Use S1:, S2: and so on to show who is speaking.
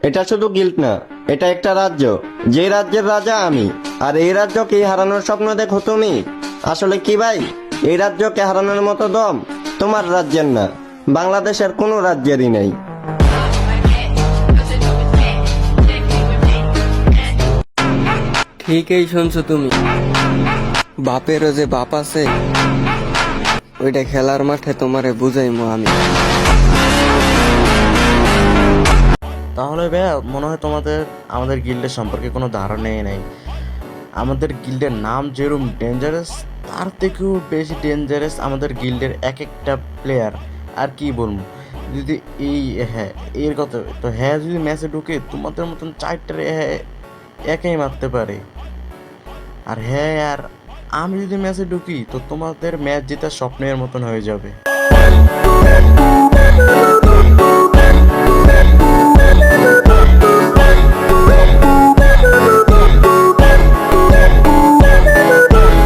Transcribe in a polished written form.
S1: এটা শুধু গিল্ড না, এটা একটা রাজ্য, যে রাজ্যের রাজা আমি। আর এই রাজ্যকে হারানোর স্বপ্ন দেখো তুমি। আসলে কি ভাই, এই রাজ্যকে হারানোর মতো দম তোমার রাজ্যের না, বাংলাদেশের কোনো রাজ্যেরই নেই।
S2: ঠিকই শুনছো তুমি। বাপেরও যে বাপ আছে, ওইটা খেলার মাঠে তোমারে বুঝাইমু আমি।
S3: তাহলে ভাইয়া মনে হয় তোমাদের আমাদের গিল্ডের সম্পর্কে কোনো ধারণাই নেই। আমাদের গিল্ডের নাম যেরকম ডেঞ্জারাস, তার থেকেও বেশি ডেঞ্জারাস আমাদের গিল্ডের এক একটা প্লেয়ার। আর কি বলবো, যদি এই হ্যাঁ এর কথা তো হ্যাঁ যদি ম্যাচে ঢুকে তোমাদের মতন চারটারে হ্যাঁ একাই মারতে পারে। আর হ্যাঁ আর আমি যদি ম্যাচে ঢুকি তো তোমাদের ম্যাচ জেতার স্বপ্নের মতন হয়ে যাবে।